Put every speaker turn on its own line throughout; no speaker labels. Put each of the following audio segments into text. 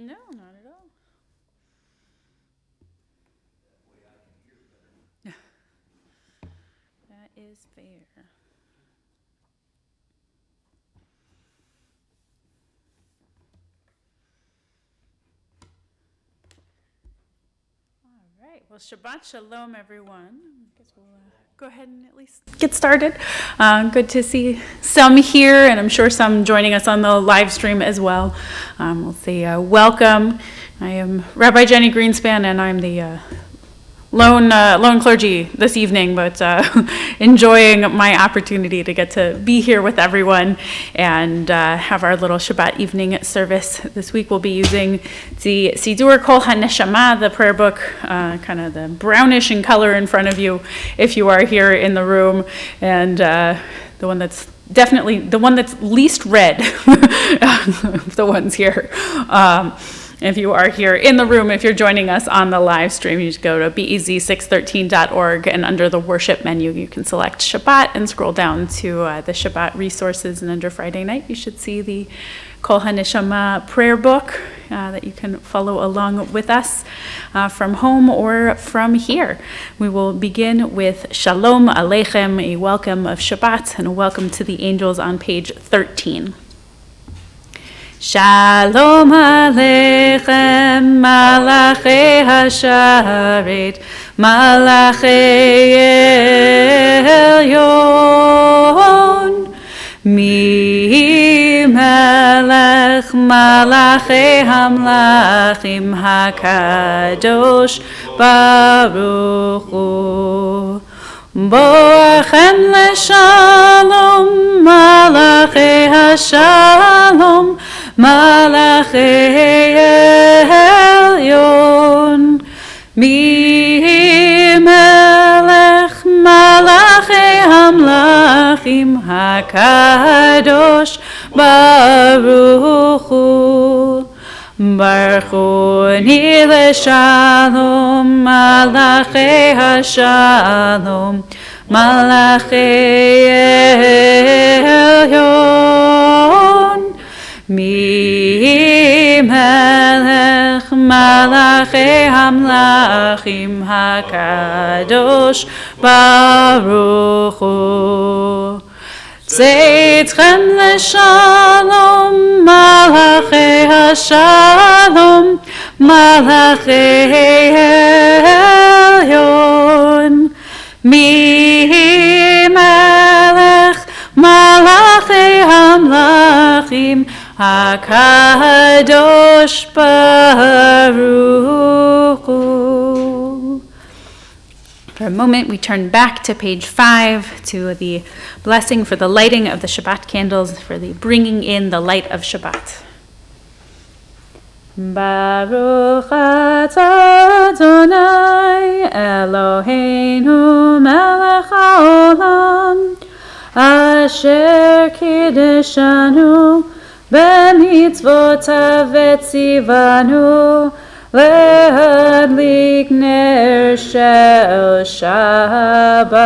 No, not at all. That is fair. All right. Well, Shabbat Shalom, everyone. I guess we'll go ahead and at least get started. Good to see some here, and I'm sure some joining us on the live stream as well. We'll say welcome. I am Rabbi Jenny Greenspan, and I'm the lone clergy this evening, but enjoying my opportunity to get to be here with everyone and have our little Shabbat evening service. This week we'll be using the Sidur Kol HaNeshama, the prayer book, kind of the brownish in color in front of you if you are here in the room, and the one that's definitely the one that's least read of the ones here. If you are here in the room, if you're joining us on the live stream, you just go to bez613.org, and under the worship menu, you can select Shabbat and scroll down to the Shabbat resources. And under Friday night, you should see the Kol HaNeshama prayer book that you can follow along with us from home or from here. We will begin with Shalom Aleichem, a welcome of Shabbat and a welcome to the angels on page 13. Shalom Aleichem, Malachei Hasharet, Malachei Elyon, Mi Melech Malachei Hamlachim HaKadosh Baruch Hu. Boachem leshalom, Malachei Hashalom, Malachei Elyon, Mi Melech Malachei Hamlachim HaKadosh Baruch Hu. Baruchuni leshalom, Malachei Hashalom, Malachei Elyon, Mi Melech Malachei Hamlachim HaKadosh Baruch Hu. Tzeitzchem leshalom, Malachei Hashalom, Malachei Elyon, Mi Melech Malachei Hamlachim HaKadosh Baruch Hu. For a moment, we turn back to page 5 to the blessing for the lighting of the Shabbat candles, for the bringing in the light of Shabbat. Baruch atah Adonai Eloheinu melech haolam, asher kiddushanu b'mitzvotav v'tzivanu Le'adlik ner shel Shabbat.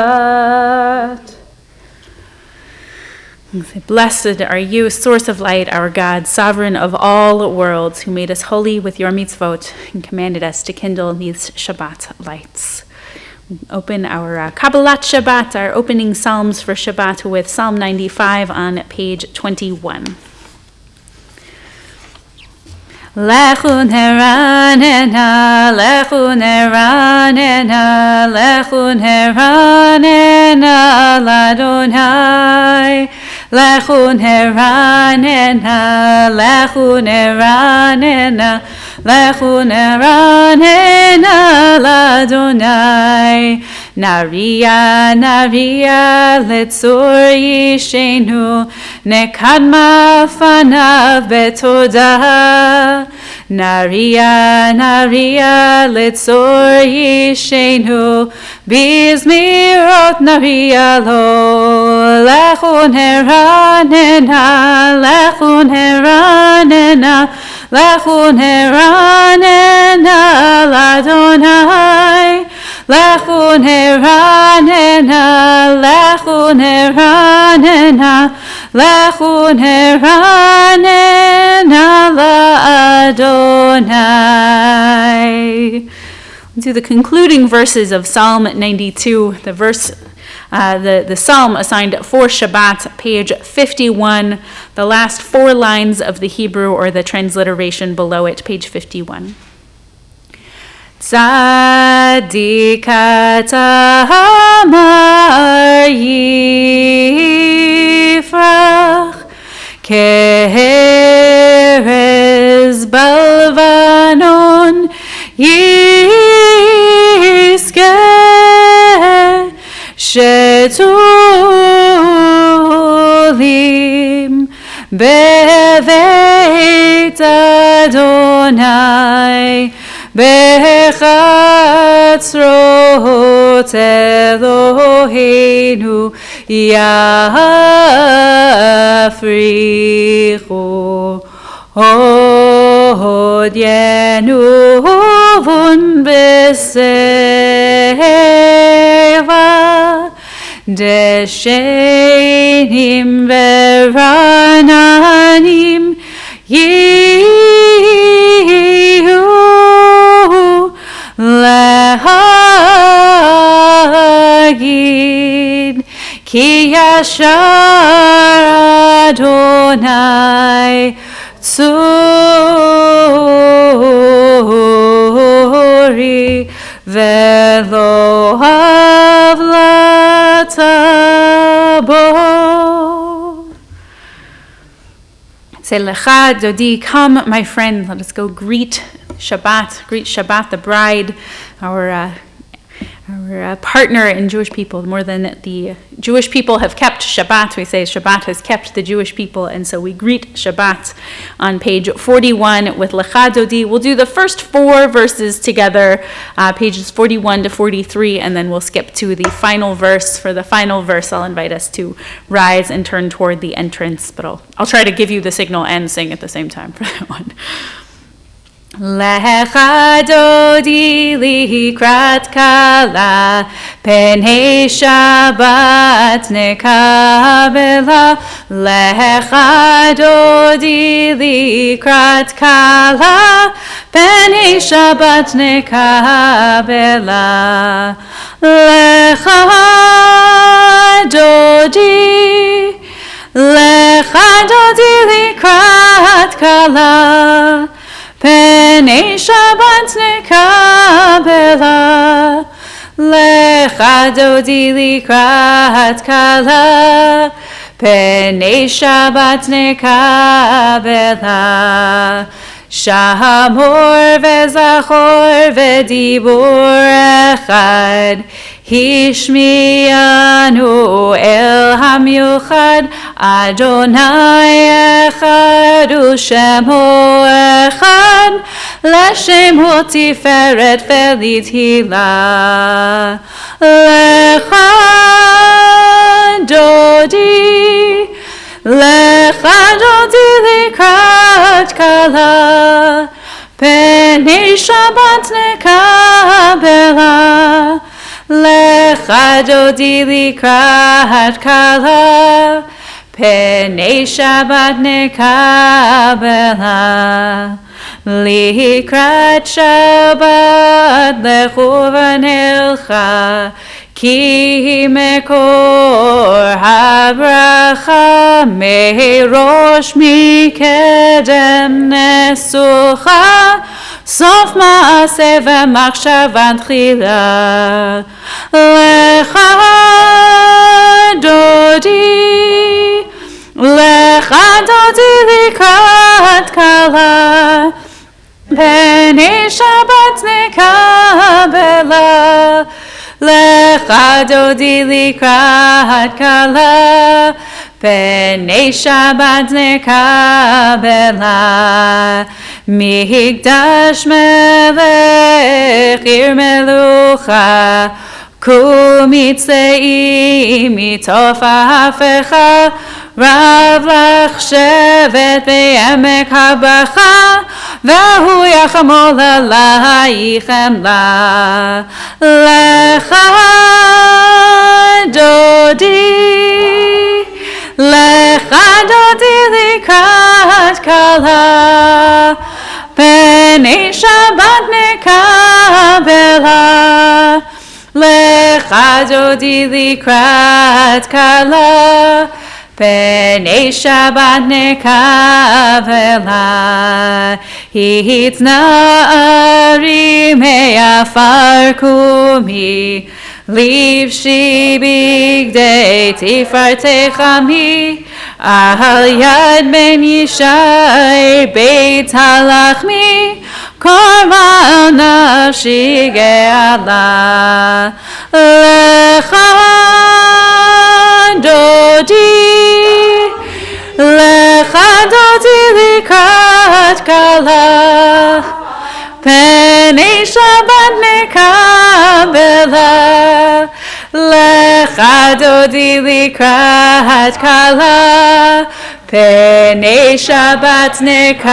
Blessed are you, source of light, our God, sovereign of all worlds, who made us holy with your mitzvot and commanded us to kindle these Shabbat lights. Open our Kabbalat Shabbat, our opening psalms for Shabbat, with Psalm 95 on page 21. Lechu neranena, lechu neranena, lechu neranena l'Adonai. Lechu neranena, lechu neranena, lechu neranena l'Adonai. Naria, naria, letzor yishenu, nekadma fanav betodah. Naria, naria, letzor yishenu, bizmirot naria lo. Lechu neranena, lechu neranena, lechu neranena l'Adonai. Lechu neranena, lechu neranena, lechu neranena Adonai. We'll do the concluding verses of Psalm 92, the psalm assigned for Shabbat, page 51, the last 4 lines of the Hebrew or the transliteration below it, page 51. Tzadik ata amar yifrach keherez balvanon yiskeh shetulim beveit Adonai bechatzrot Eloheinu yafrichu hod yenuvun b'seva deshenim verananim yihu lahagid ki yashar Adonai tzuri velo havlatabo. Say lecha dodi, come my friend, let us go greet Shabbat, the bride, our partner in Jewish people. More than the Jewish people have kept Shabbat, we say Shabbat has kept the Jewish people, and so we greet Shabbat on page 41 with Lecha Dodi. We'll do the first 4 verses together, pages 41 to 43, and then we'll skip to the final verse. For the final verse, I'll invite us to rise and turn toward the entrance, but I'll try to give you the signal and sing at the same time for that one. Lecha dodi likrat kala penei Shabbat nekabela. Lecha dodi likrat kala penei Shabbat nekabela. Lecha dodi likrat kala penei Shabbat nekabela. Lecha dodi likrat kala penei Shabbat nekabela. Shamor vezachor vedibur echad hishmianu el hamyuchad. Adonai echad u'shemo echad l'shemo tiferet velitila. Lecha dodi likrat kala penei Shabbat nekabela. Lecha dodi likrat kala penei Shabbat nekabela. Likrat Shabbat lechu v'nelcha ki mekor habracha merosh mikedem nesucha sof ma'aseh v'machshava tchila. Lecha dodi likrat kala penei Shabbat nekabela. Lecha dodi likrat kala penei Shabbat nekabela. Migdash melech ir melucha kumitzei mitof hafecha. Rav lach shevet be'emek habracha v'hu yachamol alaychem la. Lecha dodi likrat kala פני שבת נקבלה, לך דודי לקראת כלה, פני שבת נקבלה, התנערי מעפר קומי, לבשי בגדי תפארתך עמי, על יד בן ישי בית הלחמי, קורבן נפשי גאלה. לך דודי לקראת כלה, פני שבת נקבלה, לך דודי לקראת כלה, פני שבת נקבלה.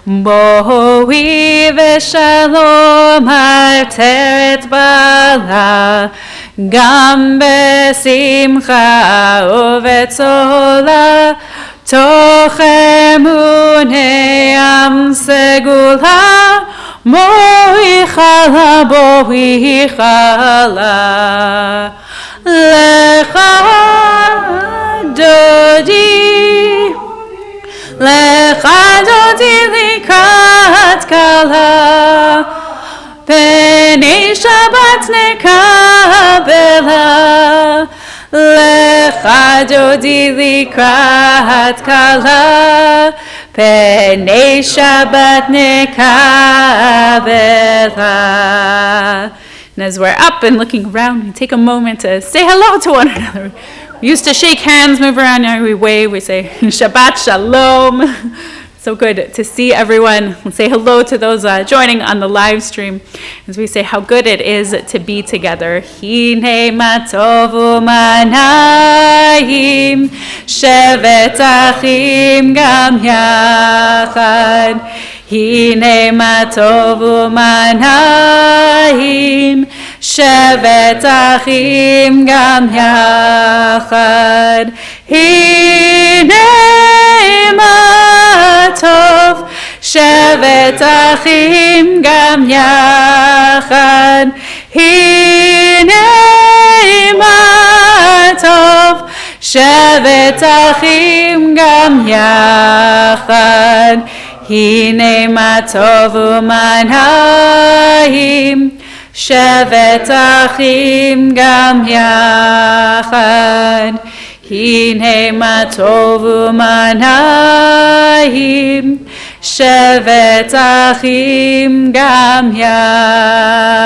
בואי ושלום עטרת בעלה, גם בשמחה ובצולה, תוך אמוני עם סגולה, בואי חלה, בואי חלה. לך דודי, לך דודי לקראת כלה, פני שבת נקבלה, לך דודי לקראת כלה, פני שבת נקבלה. And as we're up and looking around, we take a moment to say hello to one another. We used to shake hands, move around, now we wave, we say Shabbat Shalom. So good to see everyone. We'll say hello to those joining on the live stream as we say how good it is to be together. Hine matov u'manayim, shevet achim gam yachad. Hine matov u'manayim, shevet achim gam yachad. Hine matov, shevet achim gam yachad. Hine matov, shevet achim gam yachad. Hine matov u'manayim, shevet achim gam yachad. Hine matov u'manayim, shevet achim gam yachad.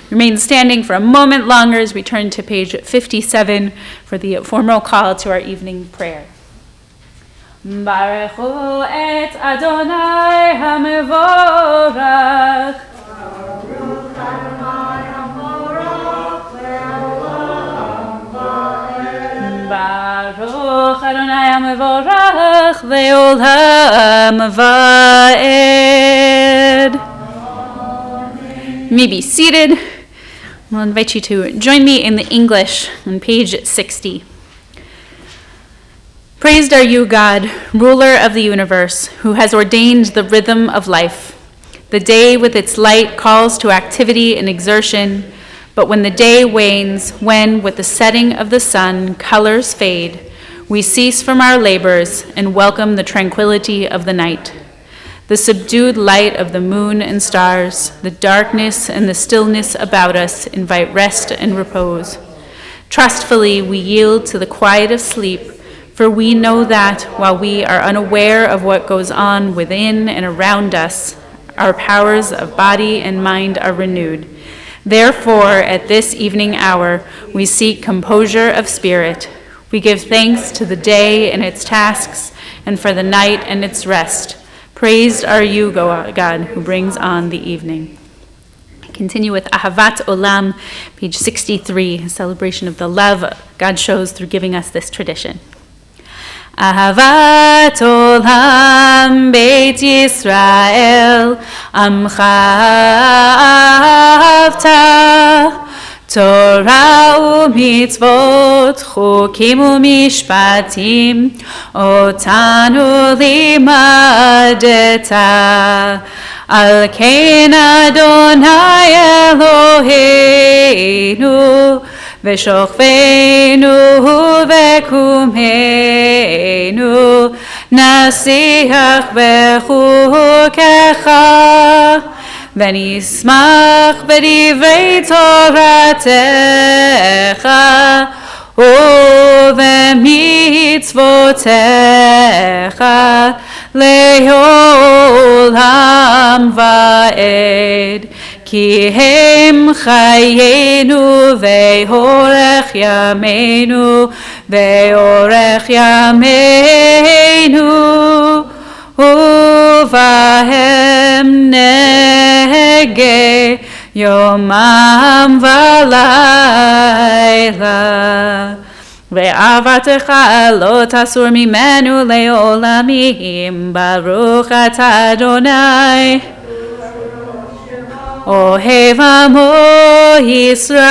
Remain standing for a moment longer as we turn to page 57 for the formal call to our evening prayer. Baruchu et Adonai HaMevorach. Baruch Adonai HaMevorach le'olam va'ed. You may be seated. I'll invite you to join me in the English on page 60. Praised are you, God, ruler of the universe, who has ordained the rhythm of life. The day with its light calls to activity and exertion, but when the day wanes, when, with the setting of the sun, colors fade, we cease from our labors and welcome the tranquility of the night. The subdued light of the moon and stars, the darkness and the stillness about us invite rest and repose. Trustfully, we yield to the quiet of sleep, for we know that while we are unaware of what goes on within and around us, our powers of body and mind are renewed. Therefore, at this evening hour, we seek composure of spirit. We give thanks to the day and its tasks, and for the night and its rest. Praised are you, God, who brings on the evening. Continue with Ahavat Olam, page 63, a celebration of the love God shows through giving us this tradition. Ahavat Olam Beit Yisrael Amcha Ahavta תורה ומצוות, חוקים ומשפטים, אותנו לימדת. על כן אדוני אלוהינו, ושוכבנו וקומנו, נשיח בחוקיך, ונשמח בדברי תורתך ובמצוותיך לעולם ועד, כי הם חיינו ואורך ימינו ואורך ימינו, ובהם נהגה יומם ולילה. ואהבתך לא תסור ממנו לעולמים, ברוך אתה אדוני אוהב עמו ישראל.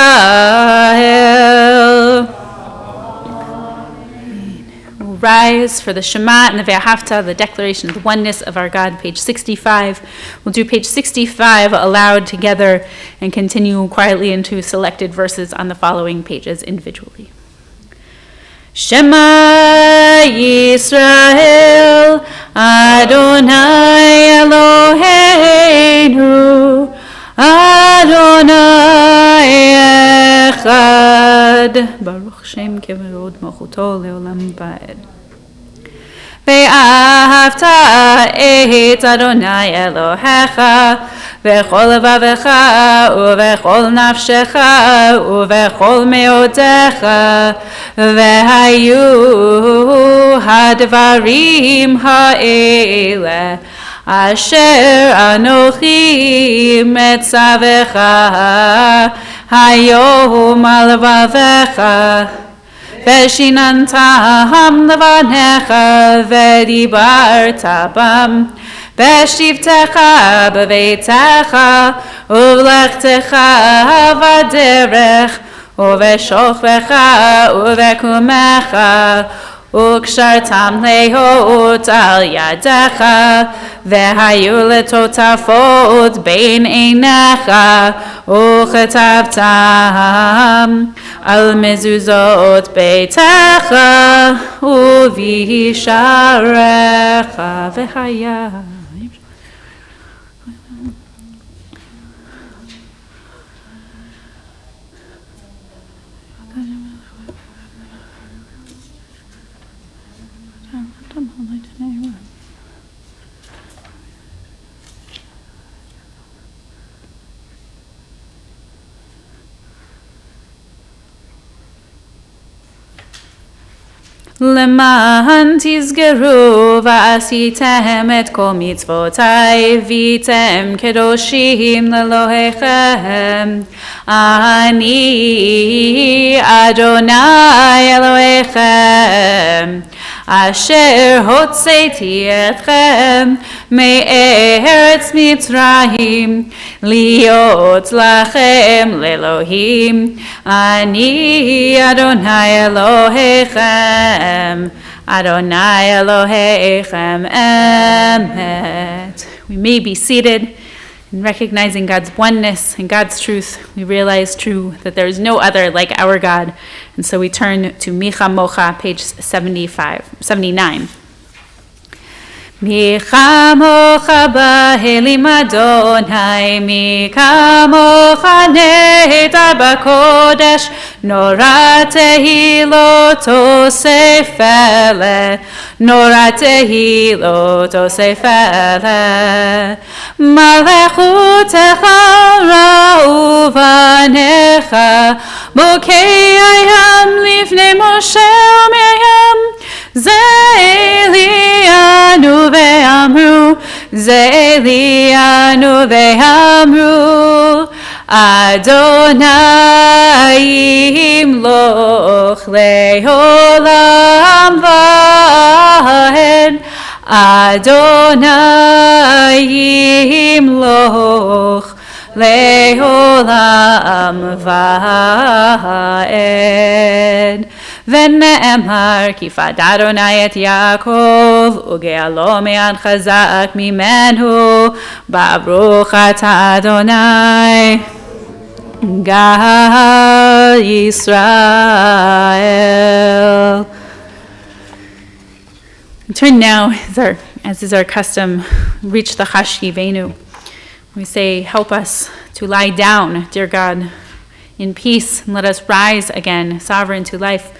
We'll rise for the Shema and the Ve'ahavta, the declaration of the oneness of our God, page 65. We'll do page 65 aloud together and continue quietly into selected verses on the following pages individually. Shema Yisrael, Adonai Eloheinu, Adonai Echad, Baruch Shem Kevod Malchuto Leolam Vaed. ואהבת את אדוני אלוהיך בכל לבבך ובכל נפשך ובכל מאודיך, והיו הדברים האלה אשר אנוכי מצווך היום על לבבך, ושיננתם לבניך ודיברת בם בשבתך בביתך ובלכתך בדרך ובשוכבך ובקומך, וקשרתם להות על ידך, והיו לטוטפות בין עיניך, וכתבתם על מזוזות ביתך ובישעריך. והיה למען תזכרו ועשיתם את כל מצוותיי והייתם קדושים לאלוהיכם, אני אדוני אלוהיכם אשר הוצאתי אתכם מארץ מצרים להיות לכם לאלוהים, אני אדוני אלוהיכם, אדוני אלוהיכם emet. We may be seated. In recognizing God's oneness and God's truth, we realize true that there is no other like our God. And so we turn to Micha Mocha, page 79. מי כמוך באלים אדוני, מי כמוך נהדר בקודש, נורא תהילות אוסף אלה, נורא תהילות אוסף אלה. מלכותך ראו בניך, בוקי הים לפני משה ומרים, זה אלינו ואמרו, זה אלינו ואמרו, אדוני ימלוך לעולם ועד, אדוני ימלוך לעולם ועד. ונאמר כי פדה אדוני את יעקב וגאלו מעט חזק ממנו ברוך אתה אדוני גאל ישראל. Turn now, as is our custom, reach the Chashkivenu. We say, help us to lie down, dear God, in peace, and let us rise again, sovereign to life.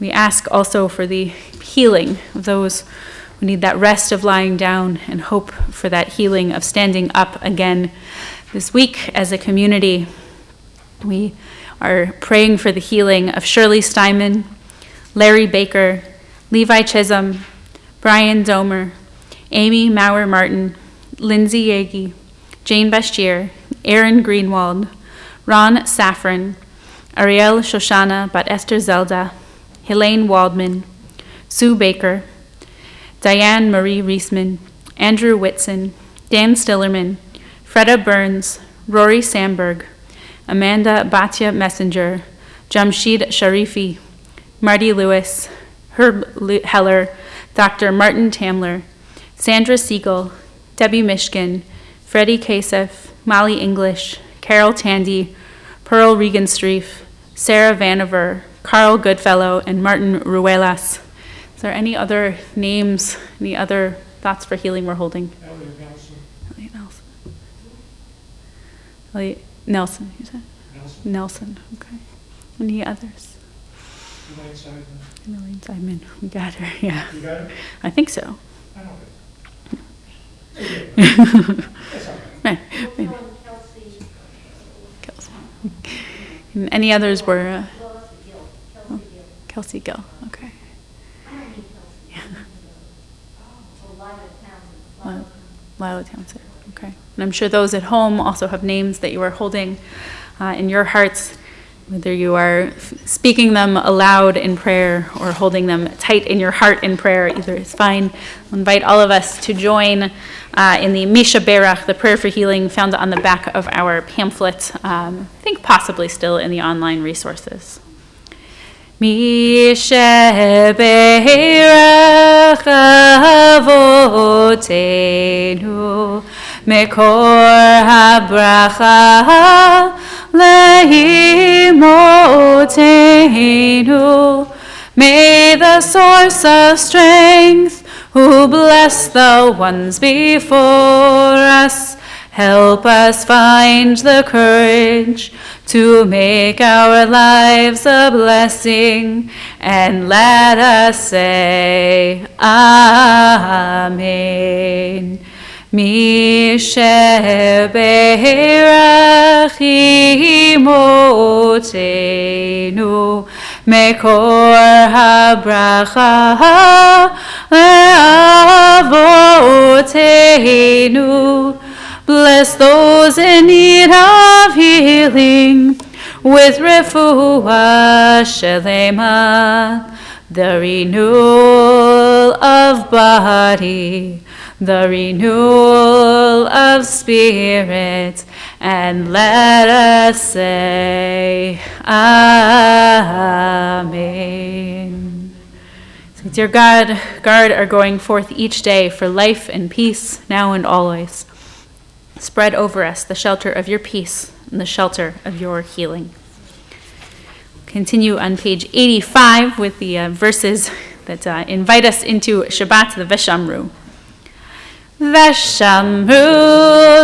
We ask also for the healing of those who need that rest of lying down and hope for that healing of standing up again. This week, as a community, we are praying for the healing of Shirley Steinman, Larry Baker, Levi Chisholm, Brian Domer, Amy Maurer-Martin, Lindsay Yagi, Jane Bashir, Aaron Greenwald, Ron Safran, Ariel Shoshana Bat Esther Zelda, Helene Waldman, Sue Baker, Diane Marie Reisman, Andrew Whitson, Dan Stillerman, Freda Burns, Rory Sandberg, Amanda Batya Messenger, Jamshid Sharifi, Marty Lewis, Herb Heller, Dr. Martin Tamler, Sandra Siegel, Debbie Mishkin, Freddie Kasef, Molly English, Carol Tandy, Pearl Regenstreif, Sarah Vanover, Carl Goodfellow, and Martin Ruelas. Is there any other names, any other thoughts for healing we're holding?
Elliot Nelson.
Elliot Nelson. Elliot Nelson, you said? Nelson, okay. Any others?
Elaine Seidman.
Elaine Seidman, we got her, yeah.
You got it?
I think so.
I don't know. That's all right.
Maybe. Kelsey. And any others were? Kelsey Gill, okay. Lila Townsend, okay. And I'm sure those at home also have names that you are holding in your hearts, whether you are speaking them aloud in prayer or holding them tight in your heart in prayer, either is fine. I'll invite all of us to join in the Misha Berach, the prayer for healing, found on the back of our pamphlet, I think possibly still in the online resources. Misha Berach avotenu mekor habracha leimotenu. May the source of strength, who bless the ones before us, help us find the courage to make our lives a blessing, and let us say Amen. Mishe Berach imotenu mekor habracha leavotenu. Bless those in need of healing with refuah shelema, the renewal of body, the renewal of spirit, and let us say Amen. So, dear God, guard our going forth each day for life and peace, now and always. Spread over us the shelter of your peace and the shelter of your healing. Continue on page 85 with the verses that invite us into Shabbat, the Veshamru. Veshamru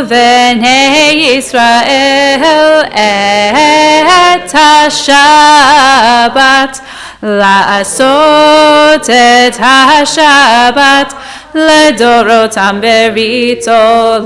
v'nei Yisrael et ha-Shabbat, la'asot et ha-Shabbat, לדורותם ברית עולם.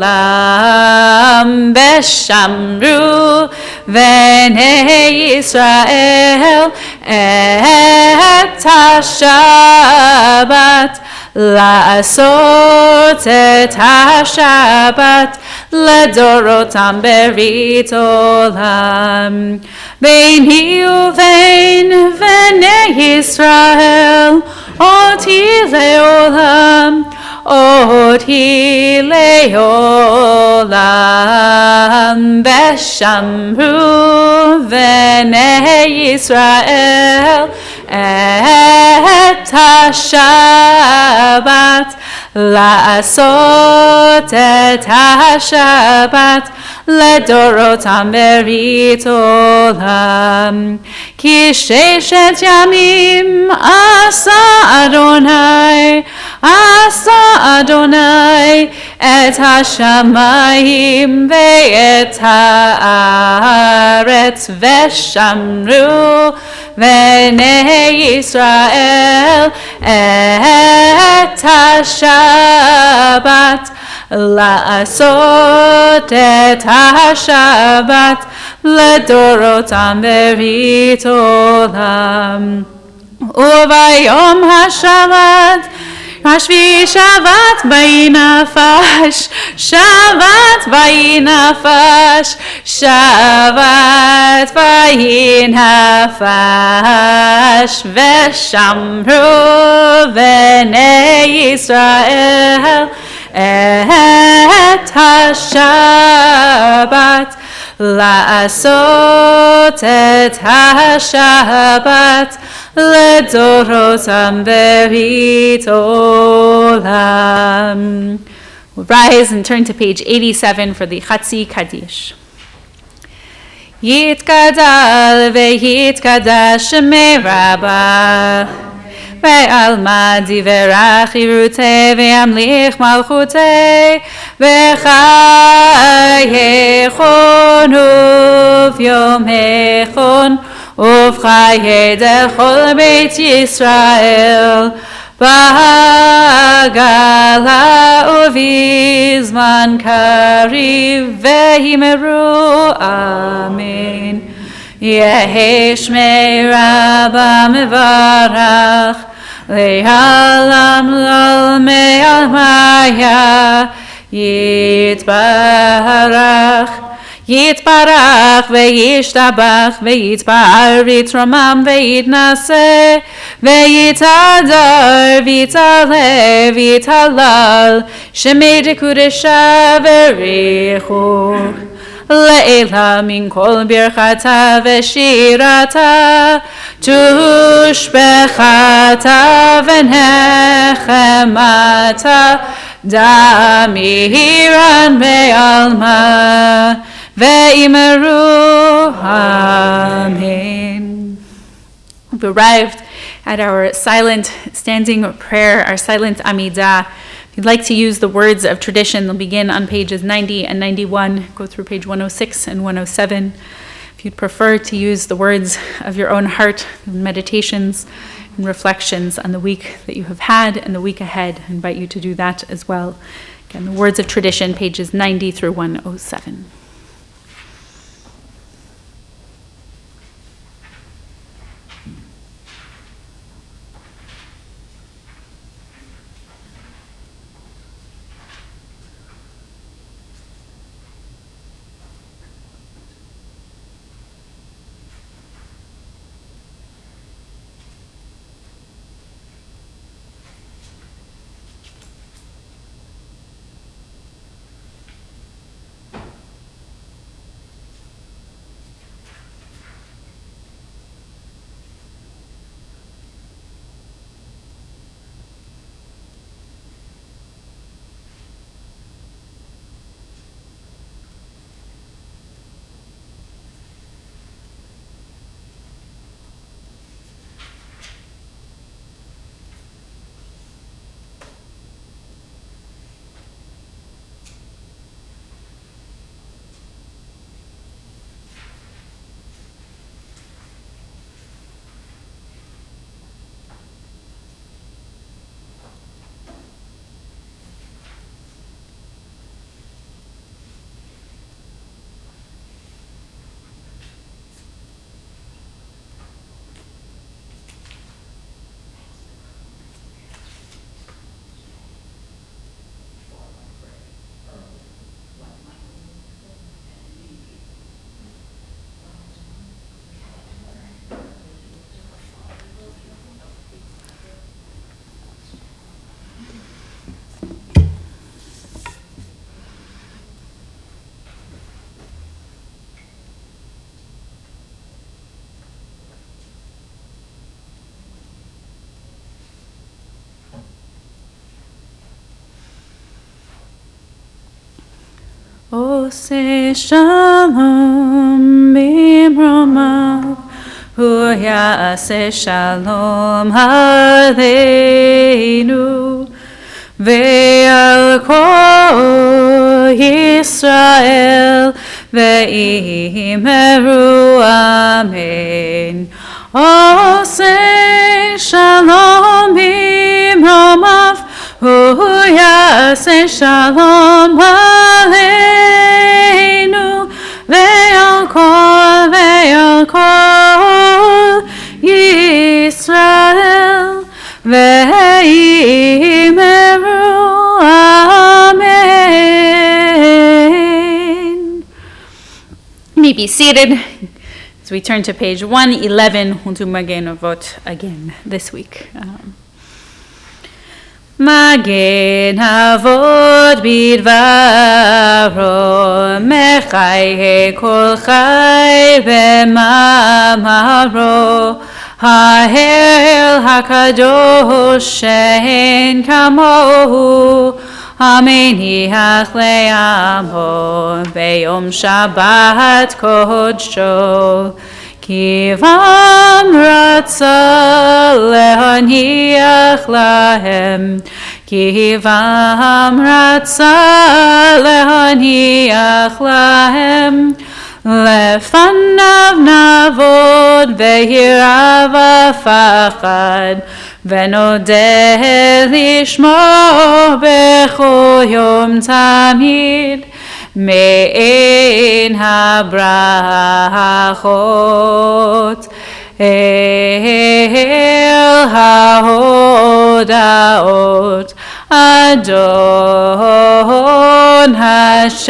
ושמרו בני ישראל את השבת, לעשות את השבת לדורותם ברית עולם. ביני ובין בני ישראל אותי לעולם, Oti leolam veshamru v'nei Yisrael et ha-Shabbat la'asot et ha-Shabbat לדורותם ברית עולם. כי ששת ימים עשה אדוני את השמיים ואת הארץ ושמרו בני ישראל את השבת לעשות את השבת לדורותם ברית עולם. וביום השבת השביעי שבת ויהי נפש, שבת ויהי נפש, שבת ויהי נפש, ושמרו בני ישראל את השבת לעשות את השבת לדורותם ברית עולם. We'll rise and turn to page 87 for the Chatzi Kaddish. יתגדל ויתקדש שמי רבה ועלמא דברך חירותי וימליך מלכותי וחייכון וביומכון ובחיי דכל בית ישראל בגלה ובזמן קריב והימרו אמן. יהי שמי רבה מברך לעולם לעולמי עלמיה יתברך יתברך וישתבח ויתפאר ויתרומם ויתנשא ויתהדר ויתעלה ויתהלל שמי דקודשה בריחו לעילה מן כל ברכתה ושירתה תושבחתה ונחמתה דמירן בעלמה ואמרו amen. We've arrived at our silent standing prayer, our silent Amidah. If you'd like to use the words of tradition, they'll begin on pages 90 and 91, go through page 106 and 107. If you'd prefer to use the words of your own heart, meditations and reflections on the week that you have had and the week ahead, I invite you to do that as well. Again, the words of tradition, pages 90 through 107. עושה שלום במרומיו, הוא יעשה שלום עלינו ועל כל ישראל ואמרו אמן. עושה שלום במרומיו, הוא יעשה שלום עלינו ועל כל ישראל ואמרו amen. You may be seated as we turn to page 111. We'll do Magen Avot again this week. Magen Avot bidvaro mechai kol chai b'mamaro ha'el hakadosh she'en kamohu המניח לעמו ביום שבת קודשו כי בם רצה להניח להם כי בם רצה להניח להם לפניו נעבוד ביראה ופחד ונודה לשמו בכל יום תמיד מעין הברכות אל ההודעות אדון השלום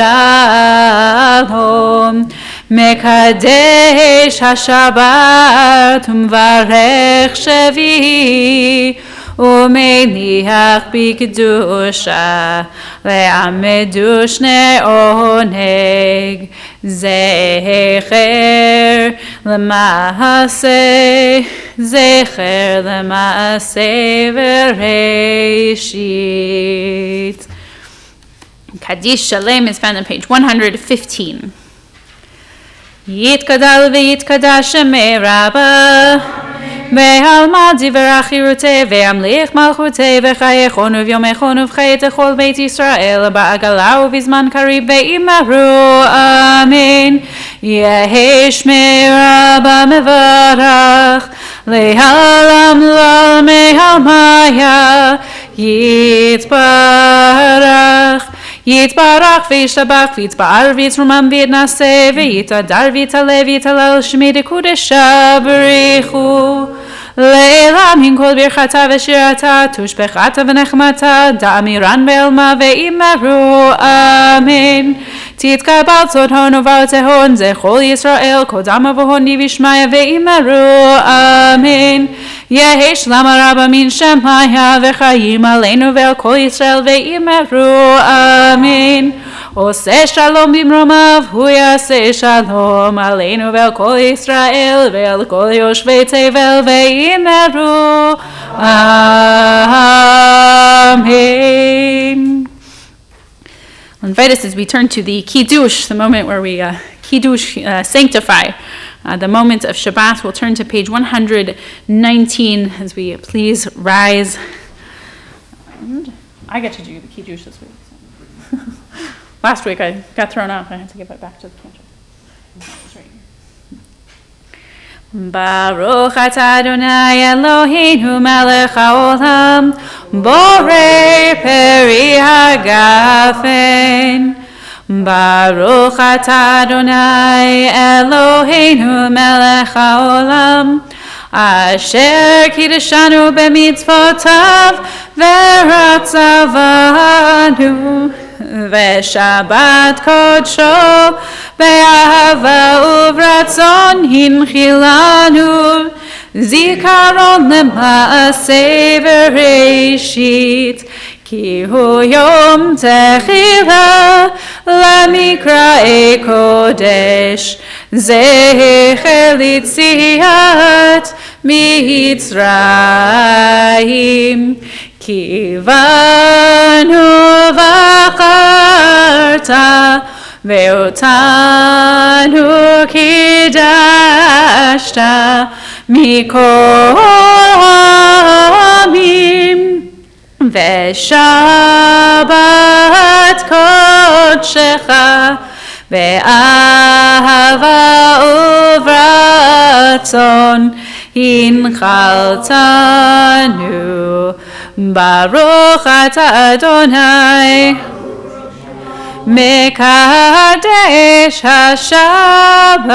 מקדש השבת ומברך שביעי ומניח בקדושה לעמדו שני עונג זכר למעשה וראשית. Kaddish Shalem is found on page 115. יתגדל ויתקדש שמי רבה ועלמא דברה חירותי וימליך מלכותי וחייכון וביומכון ובחיי כל בית ישראל בעגלה ובזמן קריב ואמרו אמן. יהי שמי רבה מברך לעולם לעולמי עלמיה יתברך יתברך וישתבח ויתפאר ויתרומם ויתנשא ויתהדר ויתעלה ויתהלל שמי דקודשה בריחו לעילם עם כל ברכתה ושירתה תושבחתה ונחמתה דאמירן בעלמה ואמרו אמן. תתקבל צות הון ובעלת הון זכל ישראל קודם ובהון וישמעיה ואמרו אמן. יהי שלום רב מן שמיה וחיים עלינו ועל כל ישראל ואמרו אמן. עושה שלום במרומיו הוא יעשה שלום עלינו ועל כל ישראל ועל כל יושבי תבל ואמרו amen. I'll invite us as we turn to the Kiddush, the moment where we sanctify the moment of Shabbat. We'll turn to page 119 as we please rise. I get to do the Kiddush this week. Last week I got thrown off. I had to give it back to the cantor. It's right here. Baruch atah Adonai Eloheinu melech haolam borei peri hagafen. Baruch atah Adonai Eloheinu melech haolam asher kiddushanu b'mitzvotav v'ratzavanu ושבת קודשו באהבה וברצון הנחילנו זיכרון למעשה וראשית כי הוא יום תחילה למקראי קודש זכר ליציאת מצרים כי בנו בחרת ואותנו קידשת מכל העמים, ושבת קודשך באהבה וברצון הנחלתנו. ברוך אתה אדוני מקדש השבת.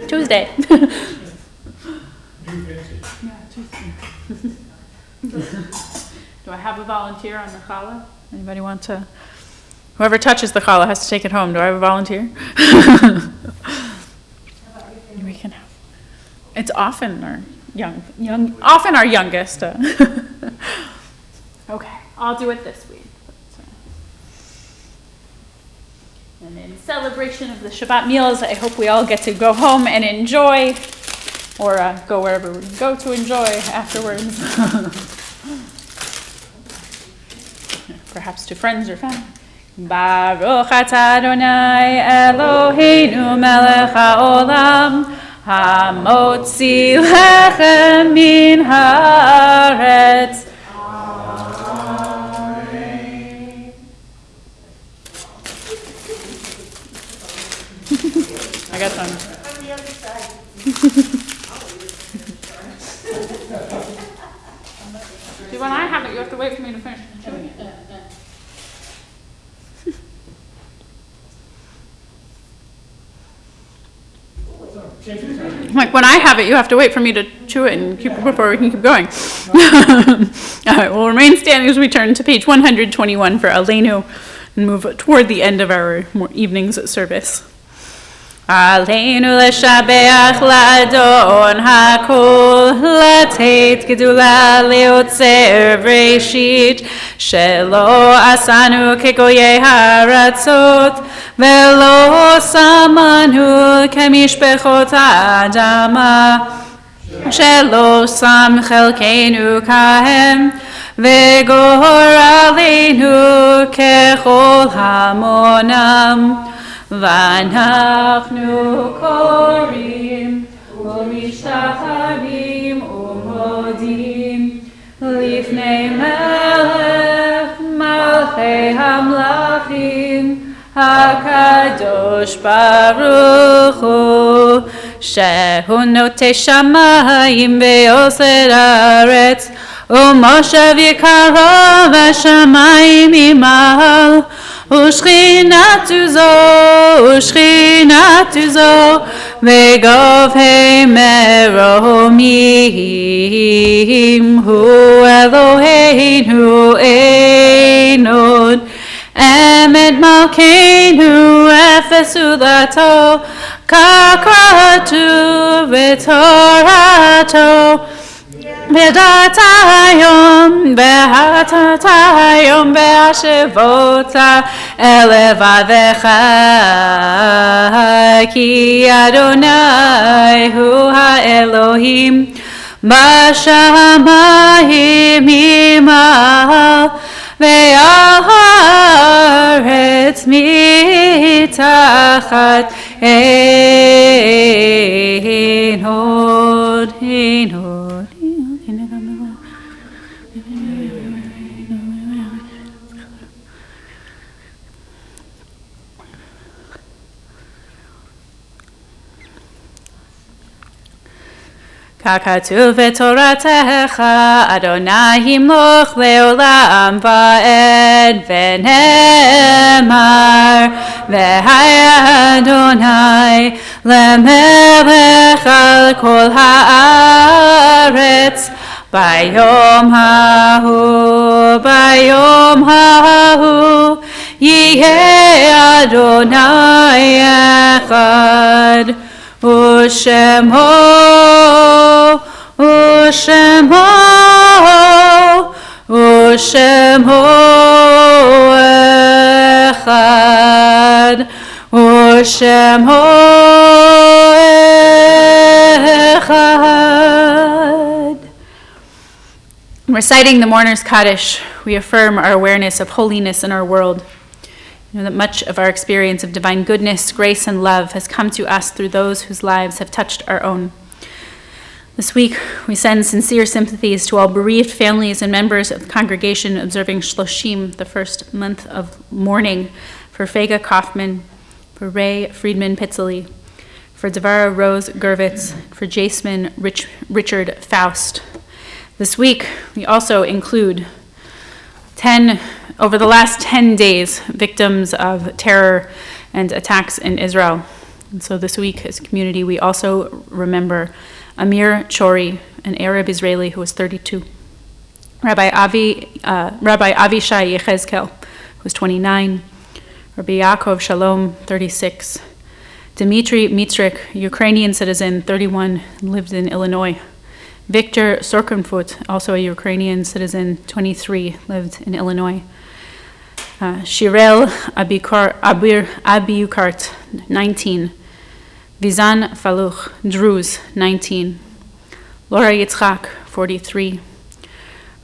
Tuesday. Do I have a volunteer on the challah? Anybody want to? Whoever touches the challah has to take it home. Do I have a volunteer? We can have. It's often our often our youngest. Okay, I'll do it this week. And in celebration of the Shabbat meals, I hope we all get to go home and enjoy, or go wherever we go to enjoy afterwards. Perhaps to friends or family. Baruch atah Adonai Eloheinu melech haolam hamotzi lechem min haaretz. I got some. See, when I have it, you have to wait for me to finish. Like when I have it, you have to wait for me to chew it and keep it before we can keep going. All right, we'll remain standing as we turn to page 121 for Aleinu and move toward the end of our evening's service. Aleinu leshabeach la'adon hakol לתת גדולה ליוצר ראשית שלא עשנו כגויי הארצות ולא שמנו כמשפחות האדמה שלא שם חלקנו כהם וגורלנו ככל המונם ואנחנו קוראים ומשתחווים ומודים לפני מלך מלכי המלכים הקדוש ברוך הוא שהוא נוטה שמיים ויוסד הארץ ומושב יקרו בשמיים ממעל ושכינתו זו וגובהי מרומים הוא אלוהינו אין עוד אמת מלכנו אפס עולתו כך כתוב בתורתו בדעת היום בהשבות אל לבבך כי אדוני הוא האלוהים בשמיים ממעל ועל הארץ מתחת אין עוד ככתוב בתורתך אדוני ימלוך לעולם ועד ונאמר והיה אדוני למלך על כל הארץ ביום ההוא יהיה אדוני אחד ושמו אחד ושמו echad. Reciting the Mourner's Kaddish, we affirm our awareness of holiness in our world. You know that much of our experience of divine goodness, grace, and love has come to us through those whose lives have touched our own. This week, we send sincere sympathies to all bereaved families and members of the congregation observing Shloshim, the first month of mourning, for Fega Kaufman, for Ray Friedman Pitzeli, for Devara Rose Gervitz, for Jasmine Richard Faust. This week, we also include over the last 10 days, victims of terror and attacks in Israel. And so this week, as a community, we also remember Amir Chori, an Arab Israeli who was 32. Rabbi Avishai Yechezkel, who was 29. Rabbi Yaakov Shalom, 36. Dmitry Mitrik, Ukrainian citizen, 31, lived in Illinois. Victor Sorkenfut, also a Ukrainian citizen, 23, lived in Illinois. Shirel Abiyukart, 19. Vizan Faluch, Druze, 19. Laura Yitzchak, 43.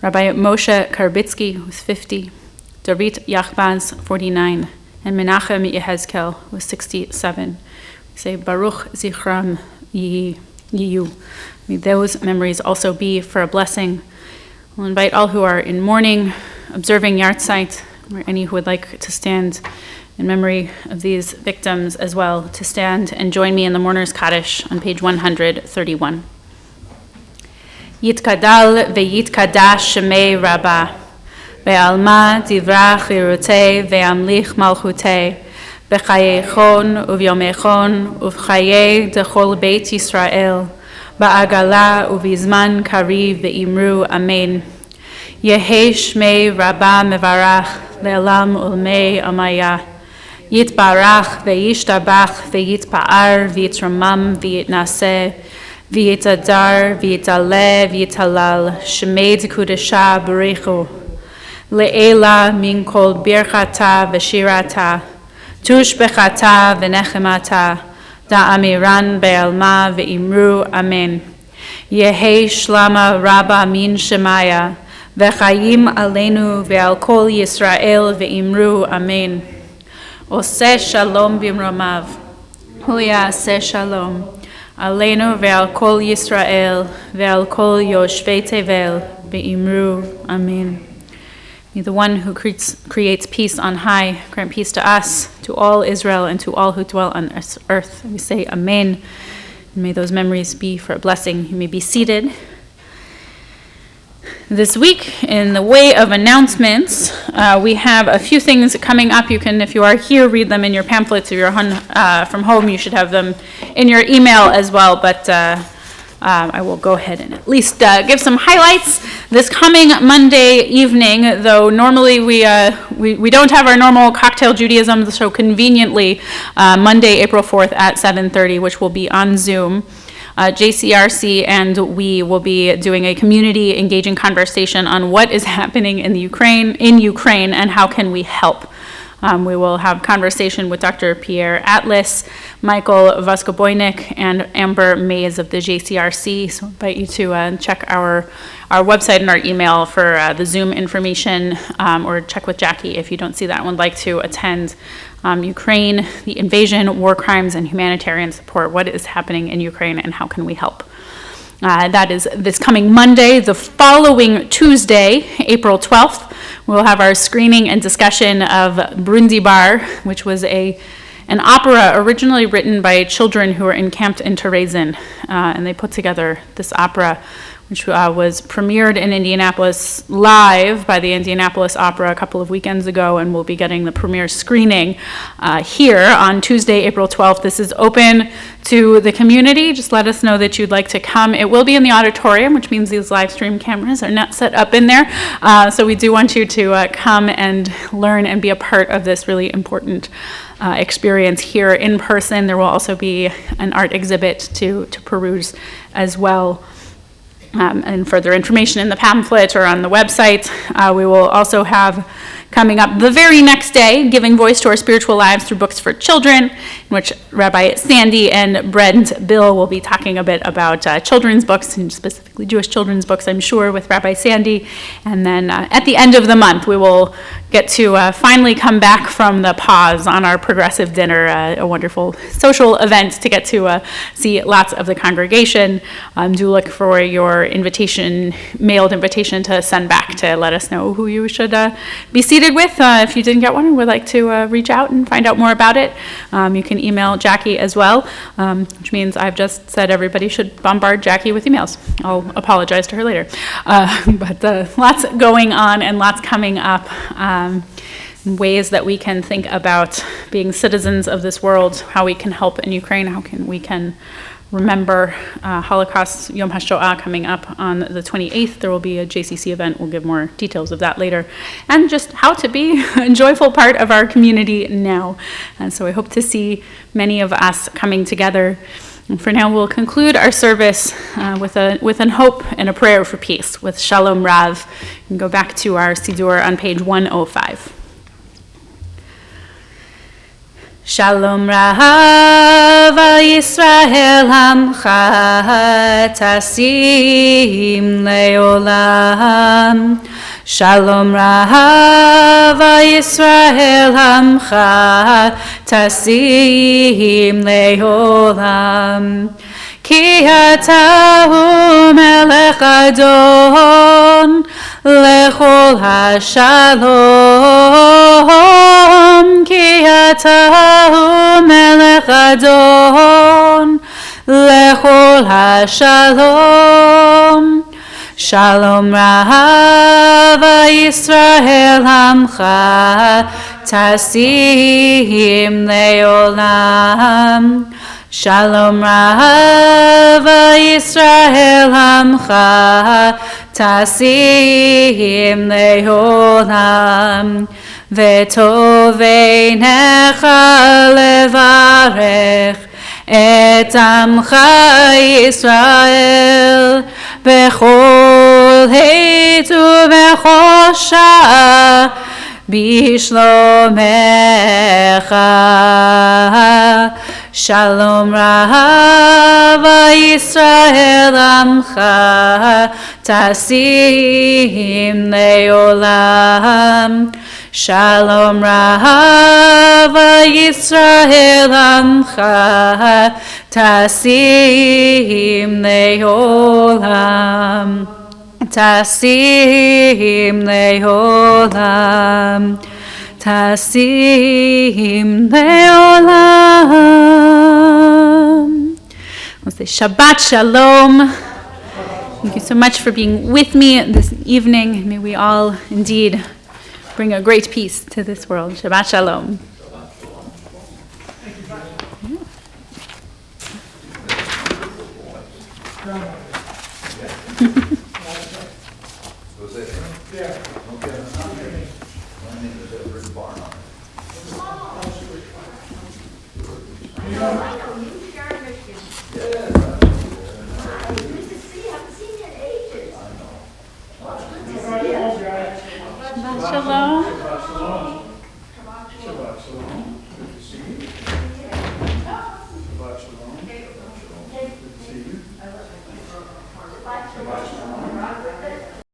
Rabbi Moshe Karbitsky, who was 50. David Yachbaz, 49. And Menachem Yehezkel was 67. We say Baruch Zichram Yiyu. May those memories also be for a blessing. We'll invite all who are in mourning, observing Yartzeit, or any who would like to stand in memory of these victims as well, to stand and join me in the Mourner's Kaddish on page 131. Yitkadal ve'yitkadash shemei Rabbah, ve'alma divrach irutei ve'amlich malchutei, b'chayechon uvyomechon uvchaye dechol beit Yisrael, ba'agala uvizman kariv ve'imru amen. Yehe shmei Rabbah mevarach le'elam ulmei amaya. Yitbarach ve'yishtabach ve'yitpa'ar ve'yitramam ve'yitnaseh ve'yitadar ve'yitaleh ve'yitalal shemei dekudesha b'rechu le'ela min kol birchata ve'shirata tush bechata ve'nechemata da'amiran be'alma ve'imru amen. Yehe shlama Rabba min shemaya ve'chayim aleinu ve'al kol Yisrael ve'imru amen. Oseh shalom bimromav, huya aseh shalom, aleinu ve'al kol Yisrael, ve'al kol yoshvei tevel, be'imru, amen. May the one who creates peace on high grant peace to us, to all Israel, and to all who dwell on this earth. We say amen, and may those memories be for a blessing. You may be seated. This week, in the way of announcements, we have a few things coming up. You can, if you are here, read them in your pamphlets. If you're from home, you should have them in your email as well. But I will go ahead and at least give some highlights. This coming Monday evening, though normally we don't have our normal cocktail Judaism, so conveniently Monday, April 4th at 7:30, which will be on Zoom. JCRC and we will be doing a community engaging conversation on what is happening in Ukraine and how can we help. We will have conversation with Dr. Pierre Atlas, Michael Voskoboynik, and Amber Mays of the JCRC. So I invite you to check our website and our email for the Zoom information, or check with Jackie if you don't see that and would like to attend. Ukraine, the invasion, war crimes, and humanitarian support. What is happening in Ukraine and how can we help? That is this coming Monday. The following Tuesday, April 12th, we'll have our screening and discussion of Brundibar, which was an opera originally written by children who were encamped in Terezin. And they put together this opera, which was premiered in Indianapolis live by the Indianapolis Opera a couple of weekends ago, and we'll be getting the premiere screening here on Tuesday, April 12th. This is open to the community. Just let us know that you'd like to come. It will be in the auditorium, which means these live stream cameras are not set up in there. So we do want you to come and learn and be a part of this really important experience here in person. There will also be an art exhibit to peruse as well. And further information in the pamphlet or on the website. We will also have Coming up the very next day, Giving Voice to Our Spiritual Lives Through Books for Children, in which Rabbi Sandy and Beth-El will be talking a bit about children's books, and specifically Jewish children's books, I'm sure, with Rabbi Sandy. And then at the end of the month, we will get to finally come back from the pause on our progressive dinner, a wonderful social event to get to see lots of the congregation. Do look for your invitation, mailed invitation to send back to let us know who you should be seated with. If you didn't get one and would like to reach out and find out more about it, you can email Jackie as well, which means I've just said everybody should bombard Jackie with emails. I'll apologize to her later. But lots going on and lots coming up. Ways that we can think about being citizens of this world, how we can help in Ukraine, we can remember Holocaust Yom HaShoah coming up on the 28th. There will be a JCC event. We'll give more details of that later. And just how to be a joyful part of our community now. And so I hope to see many of us coming together. And for now, we'll conclude our service with an hope and a prayer for peace with Shalom Rav. And go back to our Siddur on page 105. Shalom Rav al Yisrael Amcha Tasim Leolam. Shalom Rav al Yisrael Amcha Tasim Leolam. Ki atahu melech adon lechol hashalom. Ki atahu melech adon lechol hashalom. Shalom Rav al Yisrael Amcha Tasim Leolam. Shalom Rav al Yisrael Amcha Tasim Leolam. V'toveinecha levarech et Amcha Yisrael bechol heit ubechol shah bishlomecha. Shalom Rav al Yisrael Amcha Tasim Leolam. Shalom Rav al Yisrael Amcha Tasim Leolam. Tasim Leolam. Tasim Leolam. We'll say Shabbat Shalom. Thank you so much for being with me this evening. May we all indeed bring a great peace to this world. Shabbat Shalom. Shalom.